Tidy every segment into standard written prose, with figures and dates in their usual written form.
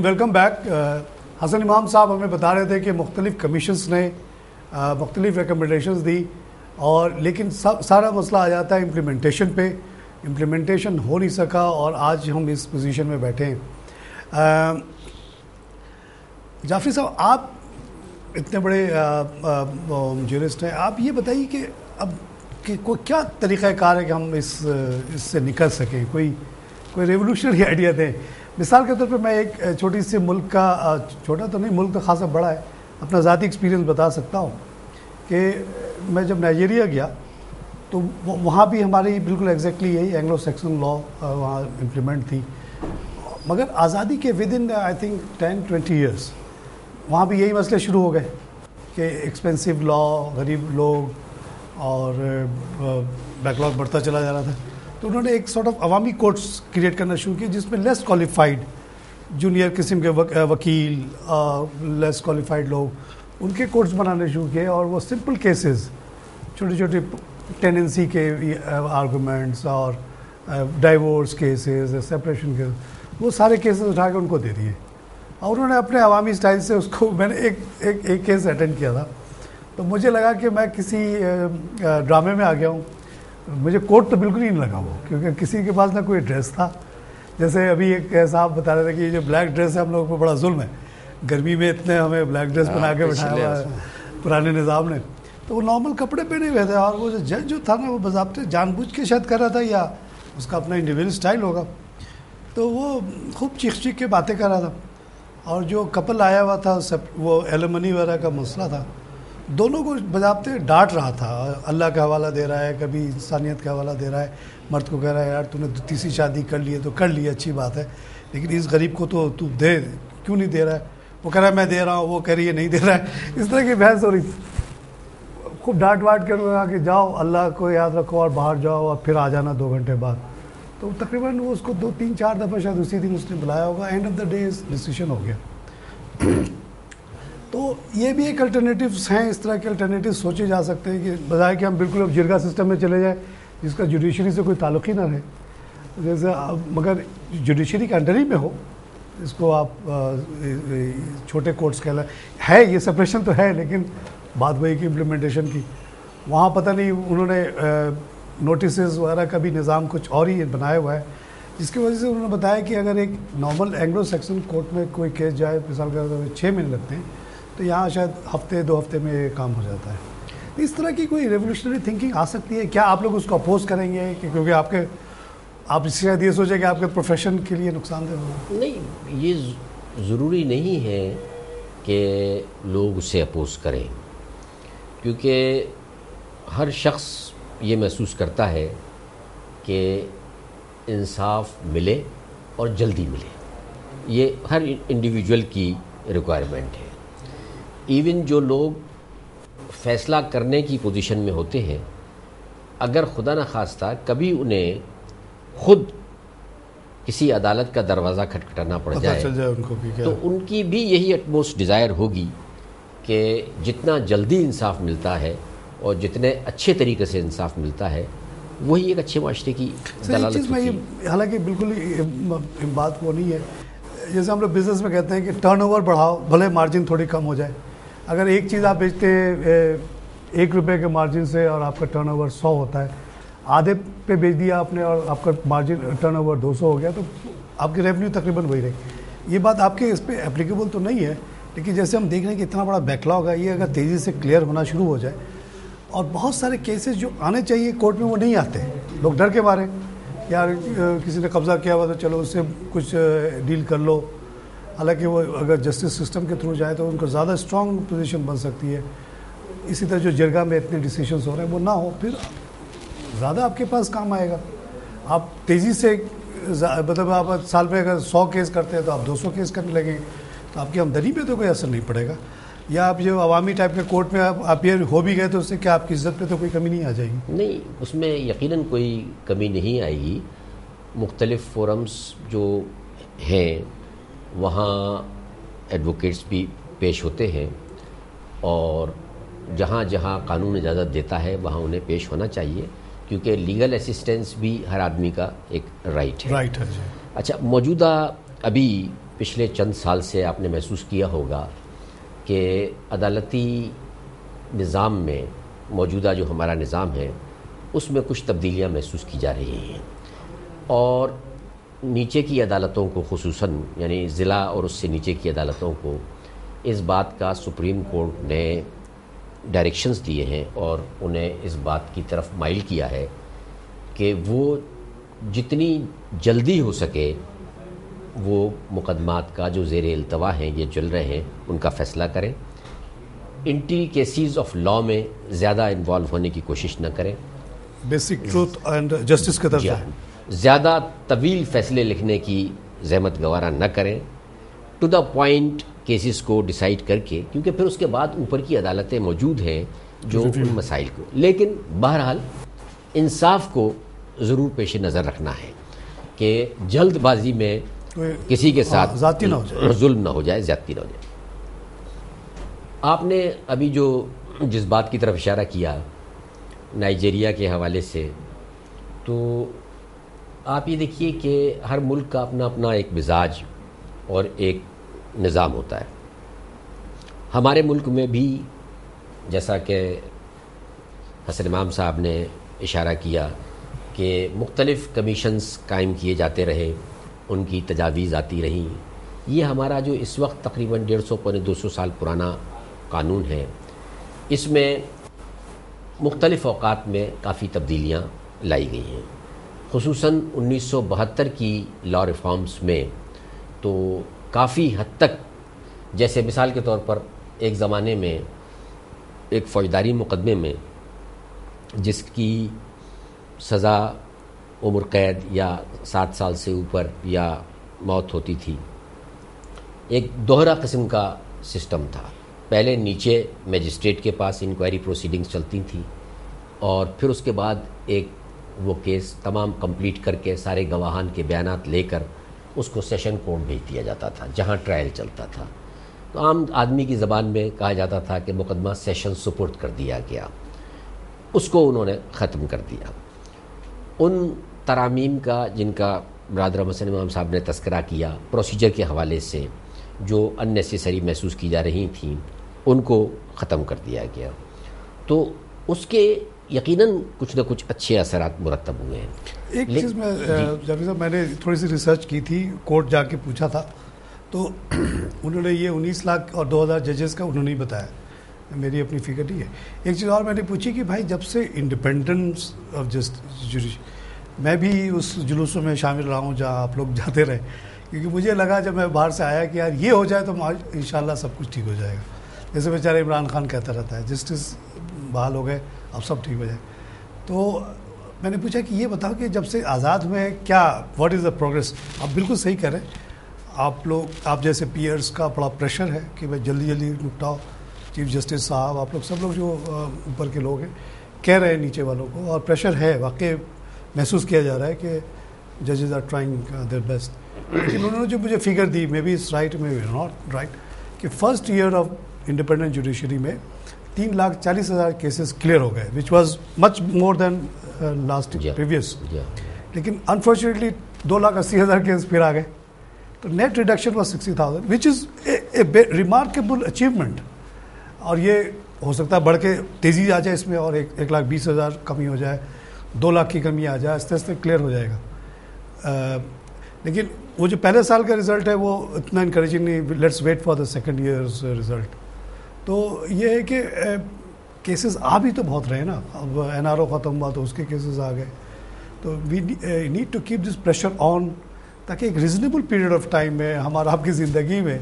Welcome back. حسن امام صاحب ہمیں بتا رہے تھے کہ مختلف کمیشنز نے مختلف ریکمنڈیشنز دی اور لیکن سارا مسئلہ آ جاتا ہے امپلیمنٹیشن پہ. امپلیمنٹیشن ہو نہیں سکا اور آج ہم اس پوزیشن میں بیٹھے ہیں. جعفری صاحب, آپ اتنے بڑے جورسٹ ہیں, آپ یہ بتائیے کہ اب کوئی کیا طریقہ کار ہے کہ ہم اس سے نکل سکیں, کوئی ریولوشنری آئیڈیا دیں. مثال کے طور پہ میں ایک چھوٹی سی ملک کا, چھوٹا تو نہیں, ملک تو خاصا بڑا ہے, اپنا ذاتی ایکسپیرینس بتا سکتا ہوں کہ میں جب نائجیریا گیا تو وہاں بھی ہماری بالکل ایگزیکٹلی یہی اینگلو سیکسن لا وہاں امپلیمنٹ تھی, مگر آزادی کے with in I think 10-20 years وہاں بھی یہی مسئلے شروع ہو گئے کہ ایکسپینسو لا, غریب لوگ اور بیک لاگ بڑھتا چلا جا رہا تھا. تو انہوں نے ایک سارٹ آف عوامی کورٹس کریٹ کرنا شروع کیا جس میں لیس کوالیفائڈ جونیئر قسم کے وکیل, لیس کوالیفائڈ لوگ, ان کے کورٹس بنانے شروع کیے اور وہ سمپل کیسز, چھوٹی چھوٹی ٹیننسی کے آرگومنٹس اور ڈائیورس کیسز, سیپریشن کے, وہ سارے کیسز اٹھا کے ان کو دے دیے. اور انہوں نے اپنے عوامی اسٹائل سے اس کو, میں نے ایک کیس اٹینڈ کیا تھا تو مجھے لگا کہ میں کسی ڈرامے میں آ گیا ہوں. مجھے کوٹ تو بالکل ہی نہیں لگا وہ, کیونکہ کسی کے پاس نہ کوئی ڈریس تھا. جیسے ابھی ایک صاحب بتا رہے تھے کہ یہ جو بلیک ڈریس ہے ہم لوگوں کو بڑا ظلم ہے, گرمی میں اتنے ہمیں بلیک ڈریس بنا کے بٹھایا ہوا ہے پرانے نظام نے. تو وہ نارمل کپڑے پہنے ہوئے تھے اور وہ جو جج جو تھا نا وہ باضابطے جان بوجھ کے شاید کر رہا تھا یا اس کا اپنا انڈیویجول اسٹائل ہوگا, تو وہ خوب چیخ چیخ کے باتیں کر رہا تھا. اور جو کپل آیا ہوا تھا وہ ایلیمنی وغیرہ کا مسئلہ تھا, دونوں کو باضابطے ڈانٹ رہا تھا, اللہ کا حوالہ دے رہا ہے, کبھی انسانیت کا حوالہ دے رہا ہے, مرد کو کہہ رہا ہے یار تو نے تیسری شادی کر لی ہے تو کر لی, اچھی بات ہے, لیکن اس غریب کو تو دے, کیوں نہیں دے رہا ہے. وہ کہہ رہا ہے میں دے رہا ہوں, وہ کہہ رہی ہے نہیں دے رہا ہے. اس طرح کی بحث ہو رہی تھی. خوب ڈانٹ واٹ کر رہا کہ جاؤ اللہ کو یاد رکھو اور باہر جاؤ اور پھر آ جانا 2 گھنٹے بعد. تو تقریباً وہ اس کو 2-3-4 دفعہ شاید اسی دن اس نے بلایا ہوگا. End of the day decision ہو گیا. تو یہ بھی ایک الٹرنیٹیوز ہیں, اس طرح کے الٹرنیٹیوز سوچے جا سکتے ہیں کہ بجائے کہ ہم بالکل اب جرگا سسٹم میں چلے جائیں جس کا جوڈیشری سے کوئی تعلق ہی نہ رہے, جیسے مگر جوڈیشری کے انڈر ہی میں ہو, اس کو آپ چھوٹے کورٹس کہہ لیں. ہے یہ سپریشن تو ہے, لیکن بات وہی کی امپلیمنٹیشن کی. وہاں پتہ نہیں انہوں نے نوٹسز وغیرہ کا بھی نظام کچھ اور ہی بنایا ہوا ہے, جس کی وجہ سے انہوں نے بتایا کہ اگر ایک نارمل اینگلو سیکسن کورٹ میں کوئی کیس جائے, مثال کے طور پہ 6 مہینے لگتے ہیں, تو یہاں شاید ہفتے 2 ہفتے میں یہ کام ہو جاتا ہے. اس طرح کی کوئی ریولیوشنری تھنکنگ آ سکتی ہے کیا؟ آپ لوگ اس کو اپوز کریں گے کہ کیونکہ آپ شاید یہ سوچیں کہ آپ کے پروفیشن کے لیے نقصان دہ ہوگا؟ نہیں, یہ ضروری نہیں ہے کہ لوگ اسے اپوز کریں, کیونکہ ہر شخص یہ محسوس کرتا ہے کہ انصاف ملے اور جلدی ملے. یہ ہر انڈیویجول کی ریکوائرمنٹ ہے. ایون جو لوگ فیصلہ کرنے کی پوزیشن میں ہوتے ہیں, اگر خدا نخواستہ کبھی انہیں خود کسی عدالت کا دروازہ کھٹکھٹانا پڑ جائے تو ان کی بھی یہی اٹموسٹ ڈیزائر ہوگی کہ جتنا جلدی انصاف ملتا ہے اور جتنے اچھے طریقے سے انصاف ملتا ہے وہی ایک اچھے معاشرے کی دلالت ہوتی ہے. حالانکہ بالکل بات وہ نہیں ہے, جیسے ہم لوگ بزنس میں کہتے ہیں کہ ٹرن اوور بڑھاؤ, بھلے مارجن تھوڑی کم ہو جائے. اگر ایک چیز آپ بیچتے ہیں 1 روپے کے مارجن سے اور آپ کا ٹرن اوور 100 ہوتا ہے, آدھے پہ بیچ دیا آپ نے اور آپ کا مارجن ٹرن اوور 200 ہو گیا, تو آپ کی ریونیو تقریباً وہی رہی. یہ بات آپ کے اس پہ اپلیکیبل تو نہیں ہے, لیکن جیسے ہم دیکھ رہے ہیں کہ اتنا بڑا بیک لاگ ہے, یہ اگر تیزی سے کلیئر ہونا شروع ہو جائے, اور بہت سارے کیسز جو آنے چاہیے کورٹ میں وہ نہیں آتے, لوگ ڈر کے مارے, یار کسی نے قبضہ کیا ہوا تو چلو اس سے کچھ ڈیل کر لو. حالانکہ وہ اگر جسٹس سسٹم کے تھرو جائے تو ان کو زیادہ اسٹرانگ پوزیشن بن سکتی ہے. اسی طرح جو جرگا میں اتنے ڈیسیشنز ہو رہے ہیں وہ نہ ہو, پھر زیادہ آپ کے پاس کام آئے گا. آپ تیزی سے مطلب آپ سال میں اگر 100 کیس کرتے ہیں تو آپ 200 کیس کرنے لگیں تو آپ کی آمدنی پہ تو کوئی اثر نہیں پڑے گا. یا آپ جو عوامی ٹائپ کے کورٹ میں آپ یہ ہو بھی گئے تو اس سے کیا آپ کی عزت پہ تو کوئی کمی نہیں آ جائے گی؟ نہیں, اس میں یقیناً کوئی کمی نہیں آئے گی. مختلف فورمز جو ہیں وہاں ایڈوکیٹس بھی پیش ہوتے ہیں, اور جہاں جہاں قانون اجازت دیتا ہے وہاں انہیں پیش ہونا چاہیے, کیونکہ لیگل اسسٹنس بھی ہر آدمی کا ایک رائٹ ہے. رائٹ ہے جی. اچھا, موجودہ ابھی پچھلے چند سال سے آپ نے محسوس کیا ہوگا کہ عدالتی نظام میں موجودہ جو ہمارا نظام ہے اس میں کچھ تبدیلیاں محسوس کی جا رہی ہیں، اور نیچے کی عدالتوں کو خصوصاً، یعنی ضلع اور اس سے نیچے کی عدالتوں کو اس بات کا سپریم کورٹ نے ڈائریکشنز دیے ہیں اور انہیں اس بات کی طرف مائل کیا ہے کہ وہ جتنی جلدی ہو سکے وہ مقدمات کا جو زیر التوا ہیں، یہ چل رہے ہیں، ان کا فیصلہ کریں، انٹریکیسیز آف لا میں زیادہ انوالو ہونے کی کوشش نہ کریں، بیسک ٹروتھ اینڈ جسٹس کی طرف سے زیادہ طویل فیصلے لکھنے کی زحمت گوارا نہ کریں، ٹو دا پوائنٹ کیسز کو ڈیسائیڈ کر کے، کیونکہ پھر اس کے بعد اوپر کی عدالتیں موجود ہیں جو ان مسائل کو، لیکن بہرحال انصاف کو ضرور پیش نظر رکھنا ہے کہ جلد بازی میں کسی کے ساتھ ذاتی نہ ہو جائے، ظلم نہ ہو جائے، زیادتی نہ ہو جائے۔ آپ نے ابھی جو جس بات کی طرف اشارہ کیا نائجیریا کے حوالے سے، تو آپ یہ دیکھیے کہ ہر ملک کا اپنا اپنا ایک مزاج اور ایک نظام ہوتا ہے۔ ہمارے ملک میں بھی جیسا کہ حسن امام صاحب نے اشارہ کیا کہ مختلف کمیشنز قائم کیے جاتے رہے، ان کی تجاویز آتی رہیں۔ یہ ہمارا جو اس وقت تقریباً 150 پونے 200 سال پرانا قانون ہے، اس میں مختلف اوقات میں کافی تبدیلیاں لائی گئی ہیں، خصوصاً 1972 کی لا ریفارمز میں تو کافی حد تک، جیسے مثال کے طور پر ایک زمانے میں ایک فوجداری مقدمے میں جس کی سزا عمر قید یا 7 سال سے اوپر یا موت ہوتی تھی، ایک دوہرا قسم کا سسٹم تھا۔ پہلے نیچے میجسٹریٹ کے پاس انکوائری پروسیڈنگز چلتی تھیں، اور پھر اس کے بعد ایک وہ کیس تمام کمپلیٹ کر کے سارے گواہان کے بیانات لے کر اس کو سیشن کورٹ بھیج دیا جاتا تھا جہاں ٹرائل چلتا تھا۔ تو عام آدمی کی زبان میں کہا جاتا تھا کہ مقدمہ سیشن سپرد کر دیا گیا، اس کو انہوں نے ختم کر دیا۔ ان ترامیم کا جن کا برادر حسن امام صاحب نے تذکرہ کیا پروسیجر کے حوالے سے، جو ان نیسیسری محسوس کی جا رہی تھیں، ان کو ختم کر دیا گیا، تو اس کے یقیناً کچھ نہ کچھ اچھے اثرات مرتب ہوئے ہیں۔ ایک چیز میں جاوید صاحب، میں نے تھوڑی سی ریسرچ کی تھی، کورٹ جا کے پوچھا تھا، تو انہوں نے یہ 19 لاکھ اور 2000 ججز کا انہوں نے بتایا، میری اپنی فگر ہی ہے۔ ایک چیز اور میں نے پوچھی کہ بھائی جب سے انڈیپینڈنس آف جسٹس، میں بھی اس جلوسوں میں شامل رہا ہوں جہاں آپ لوگ جاتے رہے، کیونکہ مجھے لگا جب میں باہر سے آیا کہ یار یہ ہو جائے تو انشاءاللہ سب کچھ ٹھیک ہو جائے گا۔ جیسے بیچارہ عمران خان کہتا رہتا ہے جسٹس بحال ہو گئے اب سب ٹھیک ہو جائے۔ تو میں نے پوچھا کہ یہ بتاؤ کہ جب سے آزاد میں کیا واٹ از دا پروگریس؟ آپ بالکل صحیح کہہ رہے ہیں، آپ جیسے پیئرس کا بڑا پریشر ہے کہ بھائی جلدی جلدی نپٹاؤ، چیف جسٹس صاحب، آپ لوگ سب لوگ جو اوپر کے لوگ ہیں کہہ رہے ہیں نیچے والوں کو، اور پریشر ہے، واقعی محسوس کیا جا رہا ہے کہ ججز آر ٹرائنگ دیئر بیسٹ۔ لیکن انہوں نے جو مجھے فگر دی، maybe it's right maybe not right, کہ first year of independent judiciary میں 3,40,000 کیسز کلیئر ہو گئے، which was much more than last previous. لیکن انفارچونیٹلی 2,80,000 کیس پھر آ گئے، تو net reduction was 60,000 which is a remarkable achievement. اور یہ ہو سکتا ہے بڑھ کے تیزی آ جائے اس میں، اور 1,20,000 کمی ہو جائے، 2 لاکھ کی کمی آ جائے، آہستہ آہستہ کلیئر ہو جائے گا۔ لیکن وہ جو پہلے سال کا رزلٹ ہے وہ اتنا انکریجنگ نہیں، let's wait for the second year's result. تو یہ ہے کہ کیسز آ بھی تو بہت رہے نا، اب این آر او ختم ہوا تو اس کے کیسز آ گئے، تو we need to keep this pressure on, تاکہ ایک ریزنیبل پیریڈ آف ٹائم میں ہمارا آپ کی زندگی میں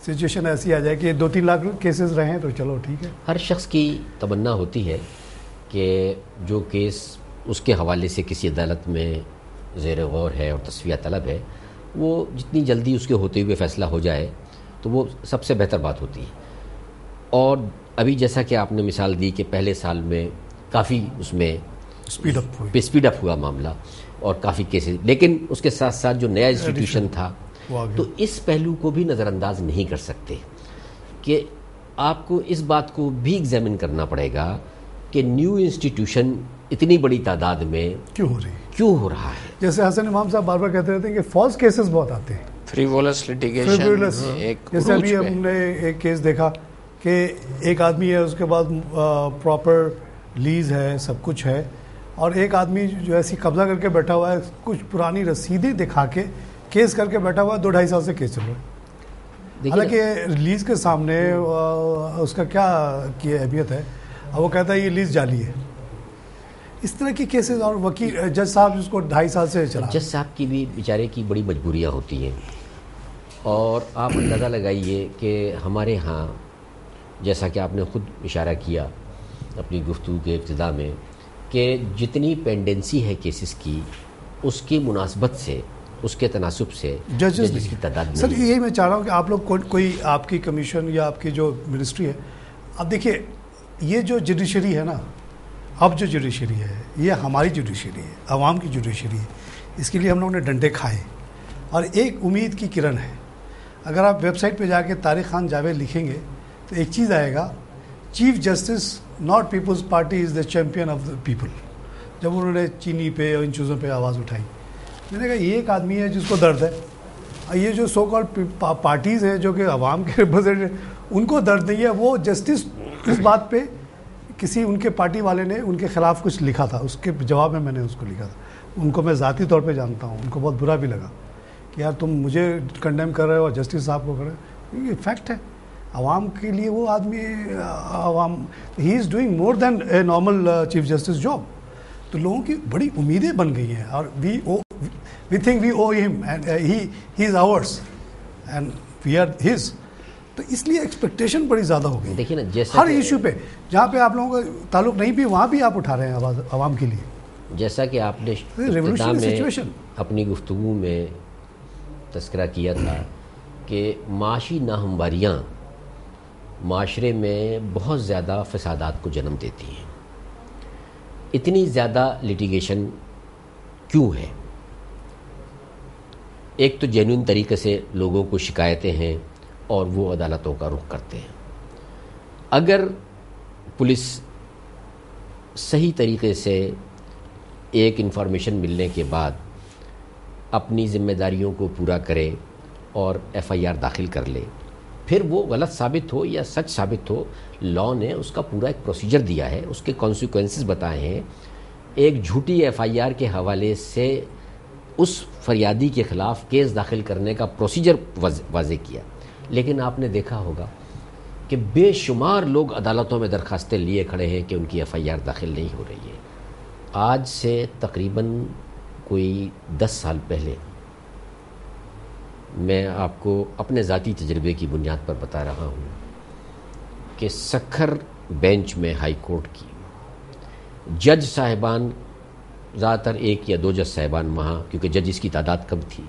سچویشن ایسی آ جائے کہ 2-3 لاکھ کیسز رہیں تو چلو ٹھیک ہے۔ ہر شخص کی تمنا ہوتی ہے کہ جو کیس اس کے حوالے سے کسی عدالت میں زیر غور ہے اور تصفیہ طلب ہے، وہ جتنی جلدی اس کے ہوتے ہوئے فیصلہ ہو جائے تو وہ سب سے بہتر بات ہوتی ہے۔ اور ابھی جیسا کہ آپ نے مثال دی کہ پہلے سال میں کافی اس میں اسپیڈ اپ ہوا معاملہ اور کافی کیسز، لیکن اس کے ساتھ ساتھ جو نیا انسٹیٹیوشن تھا، تو اس پہلو کو بھی نظر انداز نہیں کر سکتے کہ آپ کو اس بات کو بھی ایگزامن کرنا پڑے گا کہ نیو انسٹیٹیوشن اتنی بڑی تعداد میں کیوں ہو رہا ہے۔ جیسے حسن امام صاحب بار بار کہتے رہتے ہیں کہ فالس کیسز بہت آتے ہیں، فریولس لٹیگیشن جیسے ابھی ہم نے ایک کیس دیکھا کہ ایک آدمی ہے, اس کے بعد پراپر لیز ہے, سب کچھ ہے, اور ایک آدمی جو ایسی قبضہ کر کے بیٹھا ہوا ہے, کچھ پرانی رسیدیں دکھا کے کیس کر کے بیٹھا ہوا ہے, 2-2.5 سال سے کیس چل رہا ہے. حالانکہ ریلیز کے سامنے اس کا کیا اہمیت ہے, اور وہ کہتا ہے یہ لیز جعلی ہے. اس طرح کی کیسز, اور وکیل جج صاحب جس کو 2.5 سال سے چلا. جج صاحب کی بھی بیچارے کی بڑی مجبوریاں ہوتی ہیں, اور آپ اندازہ لگائیے کہ ہمارے ہاں جیسا کہ آپ نے خود اشارہ کیا اپنی گفتگو کے ابتدا میں کہ جتنی پینڈنسی ہے کیسز کی, اس کی مناسبت سے, اس کے تناسب سے ججز کی تعداد نہیں. سر یہی میں چاہ رہا ہوں کہ آپ لوگ کوئی آپ کی کمیشن یا آپ کی جو منسٹری ہے, اب دیکھیے یہ جو جوڈیشری ہے نا, اب جو جوڈیشری ہے یہ ہماری جوڈیشری ہے, عوام کی جوڈیشری ہے. اس کے لیے ہم لوگوں نے ڈنڈے کھائے, اور ایک امید کی کرن ہے. اگر آپ ویب سائٹ پہ جا کے طارق خان جاوید لکھیں گے تو ایک چیز آئے گا, chief justice not Peoples Party is the champion of the people. جب انہوں نے چینی پہ اور ان چیزوں پہ آواز اٹھائی, میں نے کہا یہ ایک آدمی ہے جس کو درد ہے. یہ جو سو کال پارٹیز ہیں جو کہ عوام کے ریپرزینٹیو, ان کو درد نہیں ہے. وہ جسٹس اس بات پہ کسی ان کے پارٹی والے نے ان کے خلاف کچھ لکھا تھا, اس کے جواب میں نے اس کو لکھا تھا. ان کو میں ذاتی طور پہ جانتا ہوں, ان کو بہت برا بھی لگا کہ یار تم مجھے کنڈیم کر رہے ہو اور جسٹس صاحب کو کر رہے ہو. یہ فیکٹ ہے, عوام کے لیے وہ آدمی عوام, he is doing more than a normal chief justice job. تو لوگوں کی بڑی امیدیں بن گئی ہیں, اور we think we owe him and he is ours and we are his. تو اس لیے ایکسپیکٹیشن بڑی زیادہ ہو گئی. دیکھیے نا, جیسے ہر ایشو پہ جہاں پہ آپ لوگوں کا تعلق نہیں بھی, وہاں بھی آپ اٹھا رہے ہیں آواز عوام کے لیے. جیسا کہ آپ نے ابتدا میں اپنی گفتگو میں تذکرہ کیا تھا کہ معاشی ناہمواریاں معاشرے میں بہت زیادہ فسادات کو جنم دیتی ہیں. اتنی زیادہ لٹیگیشن کیوں ہے؟ ایک تو جینوئن طریقے سے لوگوں کو شکایتیں ہیں اور وہ عدالتوں کا رخ کرتے ہیں. اگر پولیس صحیح طریقے سے ایک انفارمیشن ملنے کے بعد اپنی ذمہ داریوں کو پورا کرے اور ایف آئی آر داخل کر لے, پھر وہ غلط ثابت ہو یا سچ ثابت ہو, لاء نے اس کا پورا ایک پروسیجر دیا ہے, اس کے کانسیکوینسز بتائے ہیں. ایک جھوٹی ایف آئی آر کے حوالے سے اس فریادی کے خلاف کیس داخل کرنے کا پروسیجر واضح کیا. لیکن آپ نے دیکھا ہوگا کہ بے شمار لوگ عدالتوں میں درخواستیں لیے کھڑے ہیں کہ ان کی ایف آئی آر داخل نہیں ہو رہی ہے. آج سے تقریباً کوئی 10 سال پہلے, میں آپ کو اپنے ذاتی تجربے کی بنیاد پر بتا رہا ہوں کہ سکھر بینچ میں ہائی کورٹ کی جج صاحبان, زیادہ تر 1 یا 2 جج صاحبان وہاں, کیونکہ ججز کی تعداد کم تھی,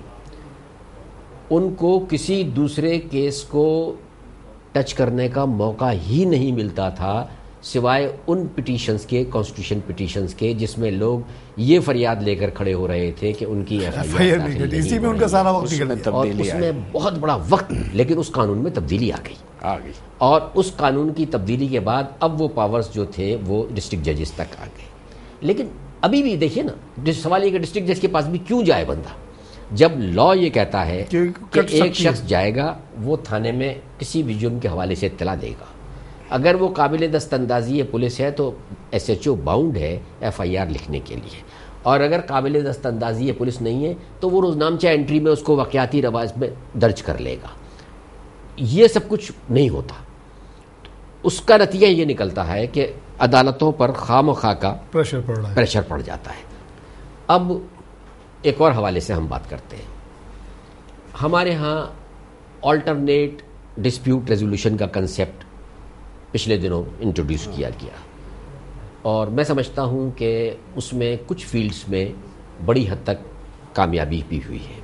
ان کو کسی دوسرے کیس کو ٹچ کرنے کا موقع ہی نہیں ملتا تھا سوائے ان پٹیشنز کے, کانسٹیٹیوشن پٹیشنز کے, جس میں لوگ یہ فریاد لے کر کھڑے ہو رہے تھے کہ ان کی ایف آئی آر داخل نہیں میں ان کا سارا وقت نکل گیا, اور اس میں بہت بڑا وقت. لیکن اس قانون میں تبدیلی آ گئی, اور اس قانون کی تبدیلی کے بعد اب وہ پاورز جو تھے وہ ڈسٹرکٹ ججز تک آ گئے. لیکن ابھی بھی دیکھیے نا, سوال یہ کہ ڈسٹرکٹ جج کے پاس بھی کیوں جائے بندہ, جب لاء یہ کہتا ہے کہ ایک شخص جائے گا, وہ تھانے میں کسی بھی جرم کے حوالے سے اطلاع دے گا. اگر وہ قابل دست اندازی پولیس ہے تو ایس ایچ او باؤنڈ ہے ایف آئی آر لکھنے کے لیے, اور اگر قابل دست اندازی پولیس نہیں ہے تو وہ روزنامچہ انٹری میں اس کو واقعاتی رواج میں درج کر لے گا. یہ سب کچھ نہیں ہوتا. اس کا نتیجہ یہ نکلتا ہے کہ عدالتوں پر خواہ مخواہ کا پریشر پڑ جاتا ہے. اب ایک اور حوالے سے ہم بات کرتے ہیں. ہمارے ہاں آلٹرنیٹ ڈسپیوٹ ریزولوشن کا کنسیپٹ پچھلے دنوں انٹروڈیوس کیا گیا, اور میں سمجھتا ہوں کہ اس میں کچھ فیلڈز میں بڑی حد تک کامیابی بھی ہوئی ہے.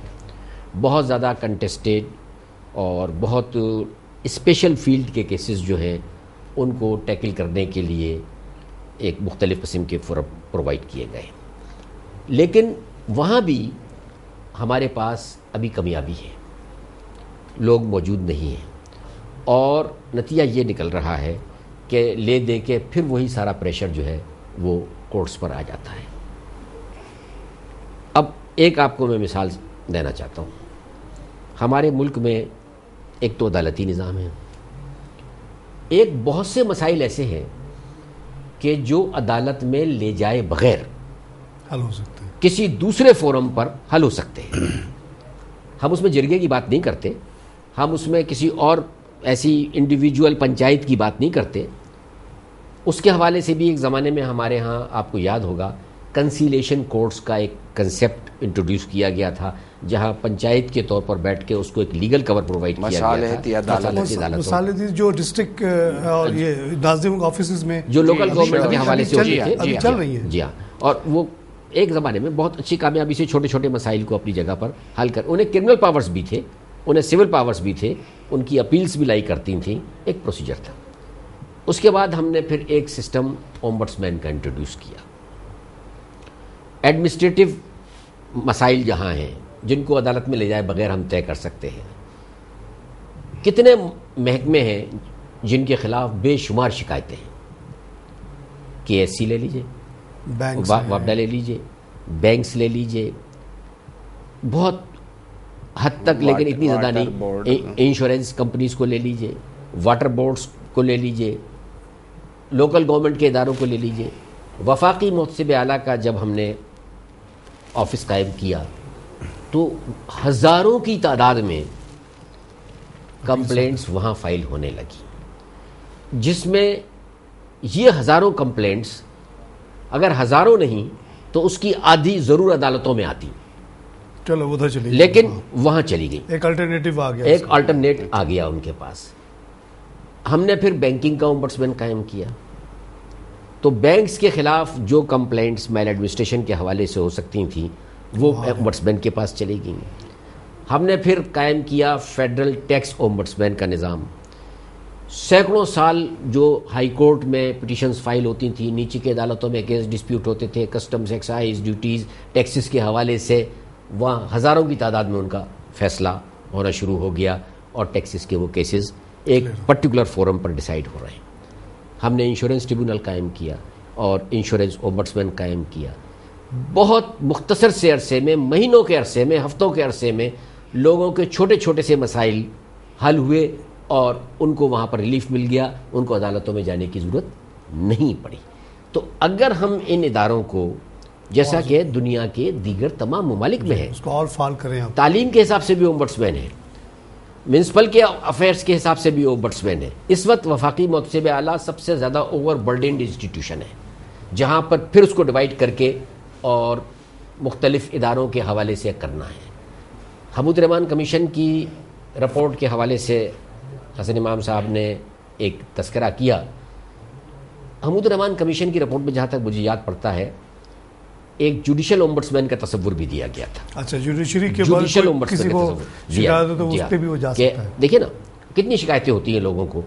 بہت زیادہ کنٹیسٹیڈ اور بہت اسپیشل فیلڈ کے کیسز جو ہیں ان کو ٹیکل کرنے کے لیے ایک مختلف قسم کے فورم پرووائڈ کیے گئے. لیکن وہاں بھی ہمارے پاس ابھی کمیابی ہے, لوگ موجود نہیں ہیں, اور نتیجہ یہ نکل رہا ہے کہ لے دے کے پھر وہی سارا پریشر جو ہے وہ کورٹس پر آ جاتا ہے. اب ایک آپ کو میں مثال دینا چاہتا ہوں. ہمارے ملک میں ایک تو عدالتی نظام ہے، ایک بہت سے مسائل ایسے ہیں کہ جو عدالت میں لے جائے بغیر حل ہو سکتے ہیں، کسی دوسرے فورم پر حل ہو سکتے ہیں. ہم اس میں جرگے کی بات نہیں کرتے، ہم اس میں کسی اور ایسی انڈیویجول پنچایت کی بات نہیں کرتے. اس کے حوالے سے بھی ایک زمانے میں ہمارے ہاں آپ کو یاد ہوگا کنسیلیشن کورٹس کا ایک کنسیپٹ انٹروڈیوس کیا گیا تھا، جہاں پنچایت کے طور پر بیٹھ کے اس کو ایک لیگل کور پرووائڈ کیا گیا تھا. مصالحتی عدالتوں مصالحتی جو ڈسٹرکٹ اور یہ ناظم آفیسز میں جو لوکل گورنمنٹ کے حوالے سے ہوتی تھے، چل رہی ہیں. جی ہاں، اور وہ ایک زمانے میں بہت اچھی کامیابی سے چھوٹے چھوٹے مسائل کو اپنی جگہ پر حل کر، انہیں کرمنل پاورز بھی تھے، انہیں سول پاورز بھی تھے، ان کی اپیلز بھی لائی کرتی تھیں، ایک پروسیجر تھا. اس کے بعد ہم نے پھر ایک سسٹم اومبڈسمین کا انٹروڈیوس کیا. ایڈمنسٹریٹو مسائل جہاں ہیں جن کو عدالت میں لے جائے بغیر ہم طے کر سکتے ہیں. کتنے محکمے ہیں جن کے خلاف بے شمار شکایتیں ہیں. KSC لے لیجئے، وابڈا لے لیجئے، بینکس لے لیجئے، بہت حد تک لیکن اتنی زیادہ نہیں. انشورنس کمپنیز کو لے لیجئے، واٹر بورڈز کو لے لیجئے، لوکل گورنمنٹ کے اداروں کو لے لیجئے. وفاقی محتسب اعلیٰ کا جب ہم نے آفس قائم کیا تو ہزاروں کی تعداد میں کمپلینٹس وہاں فائل ہونے لگی، جس میں یہ ہزاروں کمپلینٹس اگر ہزاروں نہیں تو اس کی آدھی ضرور عدالتوں میں آتی، چلو ادھر چلی، لیکن وہاں چلی گئی. ایک الٹرنیٹو آ گیا، ایک الٹرنیٹ آ گیا ان کے پاس. ہم نے پھر بینکنگ کا اومبڈسمین قائم کیا. تو بینکس کے خلاف جو کمپلینٹس میل ایڈمنسٹریشن کے حوالے سے ہو سکتی تھیں وہ اومبڈسمین کے پاس چلی گئیں. ہم نے پھر قائم کیا فیڈرل ٹیکس اومبڈسمین کا نظام. سینکڑوں سال جو ہائی کورٹ میں پٹیشنز فائل ہوتی تھیں، نیچے کے عدالتوں میں کیس ڈسپیوٹ ہوتے تھے، کسٹمز، ایکسائز، ڈیوٹیز، ٹیکسز کے حوالے سے، وہاں ہزاروں کی تعداد میں ان کا فیصلہ ہونا شروع ہو گیا اور ٹیکسز کے وہ کیسز ایک پرٹیکولر فورم پر ڈیسائیڈ ہو رہے ہیں. ہم نے انشورنس ٹریبونل قائم کیا اور انشورنس اومبڈسمین قائم کیا. بہت مختصر سے عرصے میں، مہینوں کے عرصے میں، ہفتوں کے عرصے میں لوگوں کے چھوٹے چھوٹے سے مسائل حل ہوئے اور ان کو وہاں پر ریلیف مل گیا، ان کو عدالتوں میں جانے کی ضرورت نہیں پڑی. تو اگر ہم ان اداروں کو، جیسا کہ دنیا کے دیگر تمام ممالک میں ہے، اس کو اور فعال کریں. تعلیم کے حساب سے بھی اومبڈسمین ہے، میونسپل کے افیئرس کے حساب سے بھی اومبڈسمین ہے. اس وقت وفاقی محتسب اعلیٰ سب سے زیادہ اوور برڈنڈ انسٹیٹیوشن ہے، جہاں پر پھر اس کو ڈیوائڈ کر کے اور مختلف اداروں کے حوالے سے کرنا ہے. حمود الرحمن کمیشن کی رپورٹ کے حوالے سے حسن امام صاحب نے ایک تذکرہ کیا. حمود الرحمن کمیشن کی رپورٹ میں جہاں تک مجھے یاد پڑتا ہے ایک جوڈیشل اومبڈسمین کا تصور بھی دیا گیا تھا. اچھا، جوڈیشری کے بعد کسی کو شکایت ہو تو اس پہ بھی وہ جا سکتا ہے. دیکھیے نا کتنی شکایتیں ہوتی ہیں لوگوں کو،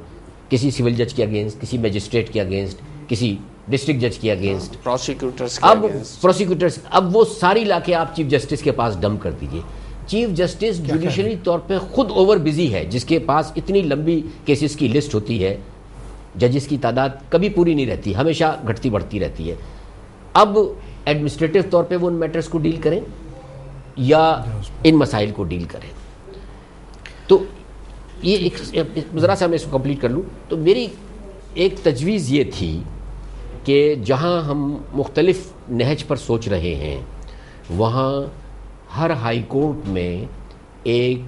کسی سول جج کے اگینسٹ، کسی میجسٹریٹ کے اگینسٹ، کسی ڈسٹرکٹ جج کے اگینسٹ، پروسیکیوٹرز. اب وہ ساری لا کے آپ چیف جسٹس کے پاس ڈمپ کر دیجیے. چیف جسٹس جوڈیشری طور پہ خود اوور بزی ہے، جس کے پاس اتنی لمبی کیسز کی لسٹ ہوتی ہے. ججز کی تعداد کبھی پوری نہیں رہتی، ہمیشہ گھٹتی بڑھتی رہتی ہے. اب ایڈمنسٹریٹو طور پہ وہ ان میٹرز کو ڈیل کریں یا ان مسائل کو ڈیل کریں. تو یہ ایک ذرا سا میں اس کو کمپلیٹ کر لوں. تو میری ایک تجویز یہ تھی کہ جہاں ہم مختلف نہج پر سوچ رہے ہیں وہاں ہر ہائی کورٹ میں ایک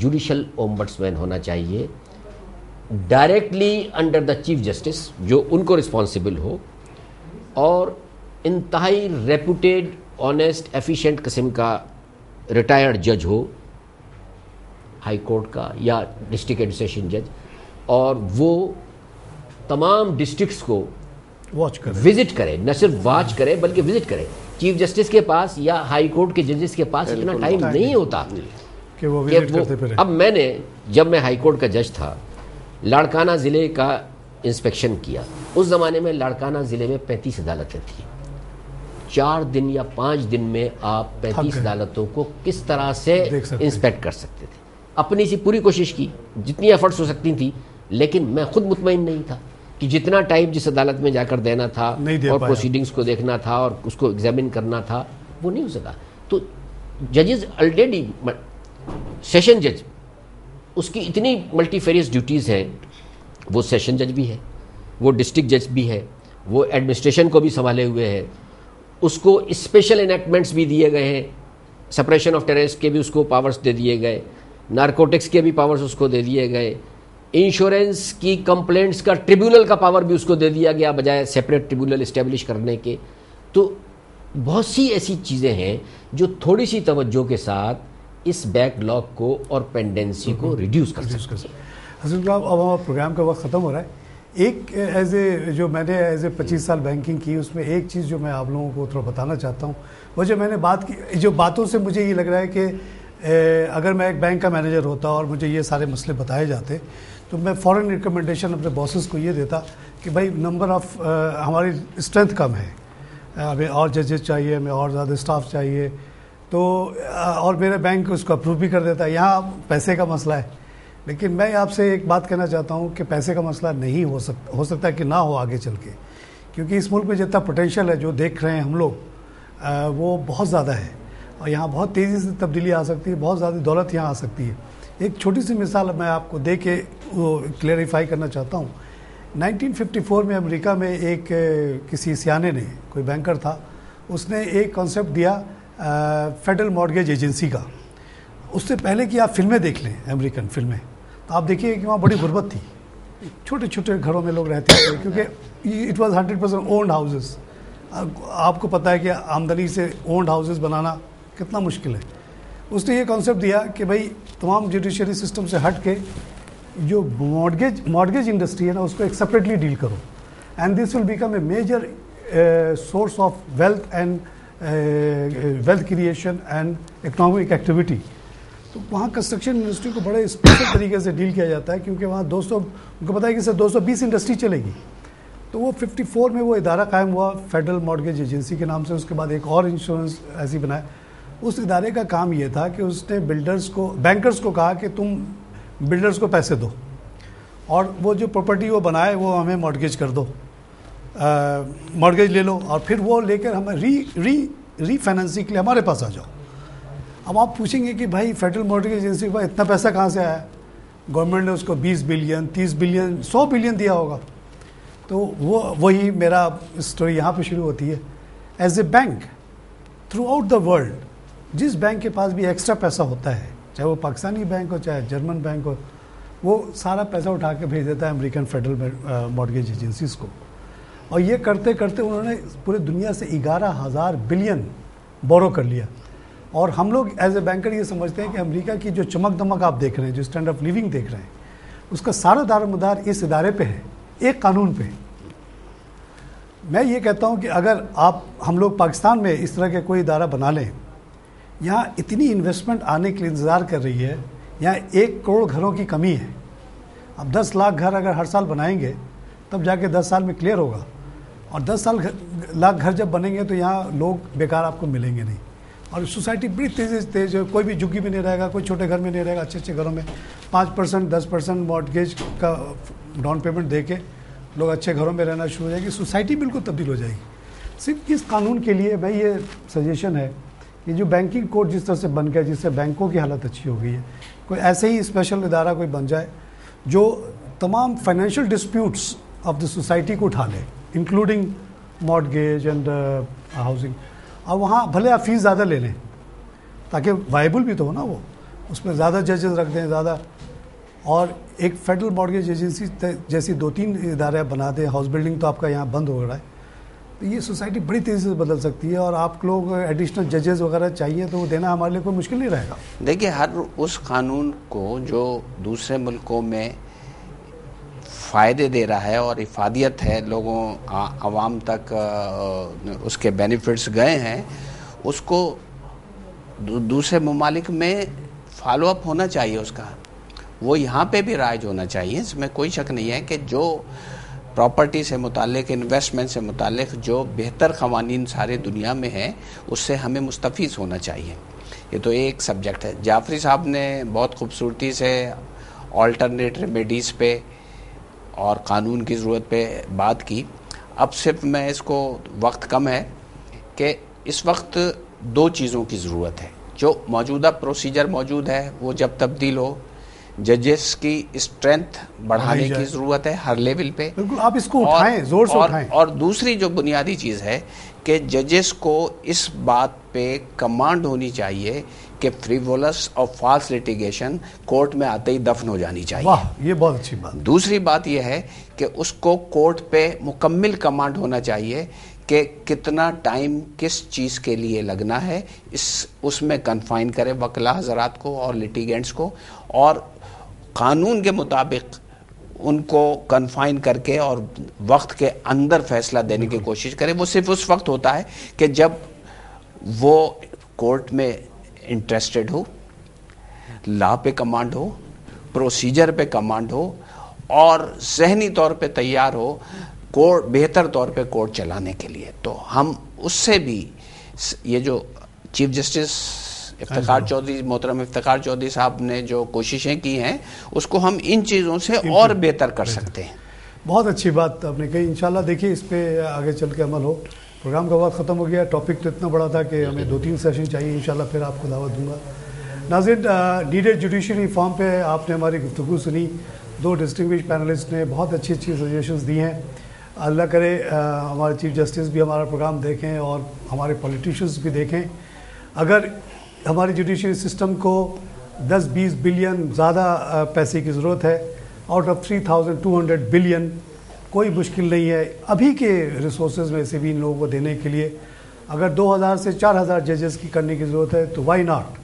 جوڈیشل اومبڈسمین ہونا چاہیے، directly under the chief justice, جو ان کو رسپانسبل ہو اور انتہائی ریپوٹیڈ، آنیسٹ، ایفیشینٹ قسم کا ریٹائرڈ جج ہو ہائی کورٹ کا یا ڈسٹرکٹ ایڈمنسٹریشن جج، اور وہ تمام ڈسٹرکٹس کو وزٹ کرے، نہ صرف واچ کرے بلکہ وزٹ کرے. چیف جسٹس کے پاس یا ہائی کورٹ کے ججز کے پاس اتنا ٹائم نہیں ہوتا کہ وہ اب میں نے جب میں ہائی کورٹ کا جج تھا لاڑکانہ ضلع کا انسپیکشن کیا. اس زمانے میں لاڑکانہ ضلع میں 35 عدالتیں تھیں. 4 دن یا 5 دن میں آپ 35 عدالتوں کو کس طرح سے انسپیکٹ کر سکتے تھے. اپنی سی پوری کوشش کی، جتنی ایفرٹس ہو سکتی تھیں، لیکن میں خود مطمئن نہیں تھا کہ جتنا ٹائم جس عدالت میں جا کر دینا تھا اور پروسیڈنگز کو دیکھنا تھا اور اس کو ایگزامن کرنا تھا وہ نہیں ہو سکا. تو ججز آلریڈی سیشن جج اس کی اتنی ملٹی فیریس ڈیوٹیز ہیں، وہ سیشن جج بھی ہے، وہ ڈسٹرکٹ جج بھی ہے، وہ ایڈمنسٹریشن کو بھی سنبھالے ہوئے ہے، اس کو اسپیشل انیکٹمنٹس بھی دیے گئے ہیں، سپریشن آف ٹیررسٹ کے بھی اس کو پاورز دے دیے گئے، نارکوٹکس کے بھی پاورز اس کو دے دیے گئے، انشورنس کی کمپلینٹس کا ٹریبیونل کا پاور بھی اس کو دے دیا گیا بجائے سیپریٹ ٹریبیونل اسٹیبلش کرنے کے. تو بہت سی ایسی چیزیں ہیں جو تھوڑی سی توجہ کے ساتھ اس بیک لاگ کو اور پینڈنسی کو ریڈیوس کر سکتے ہیں. حسن صاحب اب ہمارا پروگرام کا وقت ختم ہو رہا ہے. ایک ایز اے جو میں نے ایز اے 25 سال بینکنگ کی، اس میں ایک چیز جو میں آپ لوگوں کو تھوڑا بتانا چاہتا ہوں، وہ جو میں نے بات کی، جو باتوں سے مجھے یہ لگ رہا ہے کہ اگر میں ایک بینک کا مینیجر ہوتا اور مجھے یہ سارے مسئلے بتائے جاتے تو میں فوراً ریکمنڈیشن اپنے باسز کو یہ دیتا کہ بھائی نمبر آف ہماری اسٹرینتھ کم ہے، ہمیں اور ججز چاہیے، ہمیں اور زیادہ اسٹاف چاہیے، تو اور میرا بینک اس کو اپروو بھی کر دیتا ہے. یہاں پیسے کا مسئلہ ہے، لیکن میں آپ سے ایک بات کہنا چاہتا ہوں کہ پیسے کا مسئلہ نہیں ہو سکتا کہ نہ ہو آگے چل کے، کیونکہ اس ملک میں جتنا پوٹینشیل ہے جو دیکھ رہے ہیں ہم لوگ وہ بہت زیادہ ہے، اور یہاں بہت تیزی سے تبدیلی آ سکتی ہے، بہت زیادہ دولت یہاں آ سکتی ہے. ایک چھوٹی سی مثال میں آپ کو دے کے وہ کلیئریفائی کرنا چاہتا ہوں. 1954 میں امریکہ میں ایک کسی سیانے نے، کوئی بینکر تھا، اس نے ایک کانسیپٹ دیا فیڈرل مارگیج ایجنسی کا. اس سے پہلے کہ آپ فلمیں دیکھ لیں، امریکن فلمیں، تو آپ دیکھیے کہ وہاں بڑی غربت تھی، چھوٹے چھوٹے گھروں میں لوگ رہتے تھے، کیونکہ اٹ واز 100% اونڈ ہاؤسز. آپ کو پتہ ہے کہ آمدنی سے اونڈ ہاؤسز بنانا کتنا مشکل ہے. اس نے یہ کانسیپٹ دیا کہ بھائی تمام جوڈیشری سسٹم سے ہٹ کے جو مارگیج انڈسٹری ہے نا، اس کو ایک سپریٹلی ڈیل کرو، and this will become a major source of wealth and wealth creation and economic activity. تو وہاں کنسٹرکشن انڈسٹری کو بڑے اسپیشل طریقے سے ڈیل کیا جاتا ہے، کیونکہ وہاں ان کو پتہ ہے کہ 220 انڈسٹری چلے گی. تو وہ 54 میں وہ ادارہ قائم ہوا فیڈرل مارگیج ایجنسی کے نام سے. اس کے بعد ایک اور انشورنس ایسی بنایا. اس ادارے کا کام یہ تھا کہ اس نے بینکرز کو کہا کہ تم بلڈرز کو پیسے دو، اور وہ جو پراپرٹی وہ بنائے وہ ہمیں مارگیج کر دو، مارگیج لے لو، اور پھر وہ لے کر ہمیں ری فائننسنگ کے لیے ہمارے پاس آ جاؤ. اب آپ پوچھیں گے کہ بھائی فیڈرل مارگیج ایجنسی کو اتنا پیسہ کہاں سے آیا؟ گورنمنٹ نے اس کو 20 بلین 30 بلین 100 بلین دیا ہوگا. تو وہی میرا اسٹوری یہاں پہ شروع ہوتی ہے. As a bank through out the world, جس بینک کے پاس بھی ایکسٹرا پیسہ ہوتا ہے، چاہے وہ پاکستانی بینک ہو چاہے جرمن بینک ہو، وہ سارا پیسہ اٹھا کے بھیج دیتا ہے امریکن فیڈرل مارگیج ایجنسیز کو. اور یہ کرتے کرتے انہوں نے پورے دنیا سے 11,000 بلین بورو کر لیا. اور ہم لوگ ایز اے بینکر یہ سمجھتے ہیں کہ امریکہ کی جو چمک دمک آپ دیکھ رہے ہیں، جو اسٹینڈرڈ آف لیونگ دیکھ رہے ہیں، اس کا سارا دار و مدار اس ادارے پہ ہے، ایک قانون پہ. میں یہ کہتا ہوں کہ اگر ہم لوگ پاکستان میں اس طرح کے کوئی ادارہ بنا لیں، یہاں اتنی انویسٹمنٹ آنے کے لیے انتظار کر رہی ہے، یہاں 1 کروڑ گھروں کی کمی ہے. اب 10 لاکھ گھر اگر ہر سال بنائیں گے تب جا کے 10 سال میں کلیئر ہوگا، اور 10 لاکھ گھر جب بنیں گے تو یہاں لوگ بیکار آپ کو ملیں گے نہیں. اور سوسائٹی بڑی تیزی سے تیز ہے، کوئی بھی جھگی میں نہیں رہے گا، کوئی چھوٹے گھر میں نہیں رہے گا. اچھے گھروں میں 5% 10% مارگیج کا ڈاؤن پیمنٹ دے کے لوگ اچھے گھروں میں رہنا شروع ہو جائے گی. سوسائٹی بالکل تبدیل ہو جائے گی. صرف اس قانون کے لیے میں یہ سجیشن ہے کہ جو بینکنگ کوڈ جس طرح سے بن گیا، جس سے بینکوں کی حالت اچھی ہو گئی ہے، کوئی ایسے ہی اسپیشل ادارہ کوئی بن جائے جو تمام financial disputes of the society کو اٹھا لے، انکلوڈنگ مارگیج اینڈ ہاؤسنگ. اور وہاں بھلے آپ فیس زیادہ لے لیں تاکہ وائبل بھی تو ہو نا، وہ اس میں زیادہ ججز رکھ دیں زیادہ، اور ایک فیڈرل مارگیج ایجنسی جیسی 2-3 ادارے بنا دیں. ہاؤس بلڈنگ تو آپ کا یہاں بند ہو رہا ہے، تو یہ سوسائٹی بڑی تیزی سے بدل سکتی ہے. اور آپ لوگ ایڈیشنل ججز وغیرہ چاہیے تو وہ دینا ہمارے لیے کوئی مشکل نہیں رہے گا. دیکھیے، ہر اس قانون کو جو دوسرے ملکوں میں فائدے دے رہا ہے اور افادیت ہے، لوگوں عوام تک اس کے بینیفٹس گئے ہیں، اس کو دوسرے ممالک میں فالو اپ ہونا چاہیے. اس کا وہ یہاں پہ بھی رائج ہونا چاہیے. اس میں کوئی شک نہیں ہے کہ جو پراپرٹی سے متعلق، انویسٹمنٹ سے متعلق جو بہتر قوانین سارے دنیا میں ہیں، اس سے ہمیں مستفیض ہونا چاہیے. یہ تو ایک سبجیکٹ ہے. جعفری صاحب نے بہت خوبصورتی سے آلٹرنیٹ ریمیڈیز پہ اور قانون کی ضرورت پہ بات کی. اب صرف میں اس کو، وقت کم ہے، کہ اس وقت 2 چیزوں کی ضرورت ہے. جو موجودہ پروسیجر موجود ہے وہ جب تبدیل ہو، ججز کی اسٹرینتھ بڑھانے کی ضرورت ہے ہر لیول پہ. بالکل آپ اس کو اٹھائیں، زور سے اٹھائیں. اور دوسری جو بنیادی چیز ہے کہ ججز کو اس بات پہ کمانڈ ہونی چاہیے کہ فریولس اور فالس لیٹیگیشن کورٹ میں آتے ہی دفن ہو جانی چاہیے. واہ، یہ بہت اچھی بات. دوسری بات یہ ہے کہ اس کو کورٹ پہ مکمل کمانڈ ہونا چاہیے کہ کتنا ٹائم کس چیز کے لیے لگنا ہے، اس میں کنفائن کرے وکلا حضرات کو اور لیٹیگینٹس کو، اور قانون کے مطابق ان کو کنفائن کر کے اور وقت کے اندر فیصلہ دینے کی کوشش کرے. وہ صرف اس وقت ہوتا ہے کہ جب وہ کورٹ میں انٹرسٹڈ ہو، لا پہ کمانڈ ہو، پروسیجر پہ کمانڈ ہو، اور ذہنی طور پہ تیار ہو کورٹ بہتر طور پہ کورٹ چلانے کے لیے. تو ہم اس سے بھی یہ جو چیف جسٹس افتخار چودھری، محترم افتخار چودھری صاحب نے جو کوششیں کی ہیں، اس کو ہم ان چیزوں سے اور بہتر کر سکتے ہیں. بہت اچھی بات آپ نے کہی. انشاءاللہ دیکھیے اس پہ آگے چل کے عمل ہو. پروگرام کا وقت ختم ہو گیا. ٹاپک تو اتنا بڑا تھا کہ ہمیں 2-3 سیشن چاہیے. انشاءاللہ پھر آپ کو دعوت دوں گا. ناظرین، نیڈڈ جوڈیشری ریفارم پہ آپ نے ہماری گفتگو سنی. 2 ڈسٹنگوش پینلسٹ نے بہت اچھی سجیشنز دی ہیں. اللہ کرے ہمارے چیف جسٹس بھی ہمارا پروگرام دیکھیں اور ہمارے پولیٹیشینز بھی دیکھیں. اگر ہماری جوڈیشری سسٹم کو 10-20 بلین زیادہ پیسے کی ضرورت ہے، آؤٹ آف 3200 بلین، کوئی مشکل نہیں ہے ابھی کے ریسورسز میں سے بھی ان لوگوں کو دینے کے لیے. اگر 2000 سے 4000 ججز کی کرنے کی ضرورت ہے تو وائی ناٹ.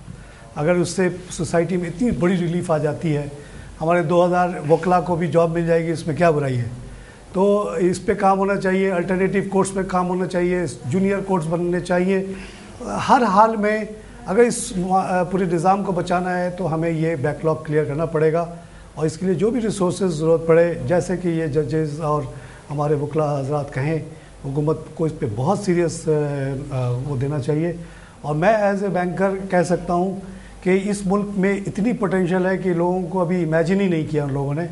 اگر اس سے سوسائٹی میں اتنی بڑی ریلیف آ جاتی ہے، ہمارے 2000 وکلا کو بھی جاب مل جائے گی، اس میں کیا برائی ہے. تو اس پہ کام ہونا چاہیے. الٹرنیٹیو کورٹس پہ کام ہونا چاہیے. جونیئر کورٹس بننے چاہیے. ہر حال میں اگر اس پورے نظام کو بچانا ہے تو ہمیں یہ بیک لاگ کلیئر کرنا پڑے گا، اور اس کے لیے جو بھی ریسورسز ضرورت پڑے، جیسے کہ یہ ججز اور ہمارے وکلا حضرات کہیں، حکومت کو اس پہ بہت سیریس وہ دینا چاہیے. اور میں ایز اے بینکر کہہ سکتا ہوں کہ اس ملک میں اتنی پوٹینشیل ہے کہ لوگوں کو ابھی امیجن ہی نہیں کیا ان لوگوں نے.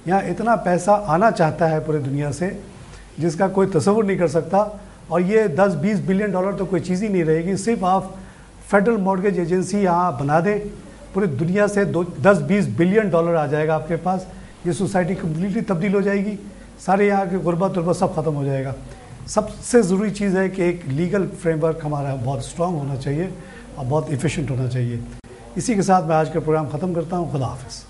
یہاں اتنا پیسہ آنا چاہتا ہے پورے دنیا سے جس کا کوئی تصور نہیں کر سکتا. اور یہ 10-20 بلین ڈالر تو کوئی چیز ہی نہیں رہے گی. صرف آپ فیڈرل مارگیج ایجنسی یہاں بنا دیں، پورے دنیا سے 10-20 بلین ڈالر آ جائے گا آپ کے پاس. یہ سوسائٹی کمپلیٹلی تبدیل ہو جائے گی. سارے یہاں کے غربت سب ختم ہو جائے گا. سب سے ضروری چیز ہے کہ ایک لیگل فریم ورک ہمارا بہت اسٹرانگ ہونا چاہیے اور بہت ایفیشینٹ ہونا چاہیے. اسی کے ساتھ میں آج کا پروگرام ختم کرتا ہوں. خدا حافظ.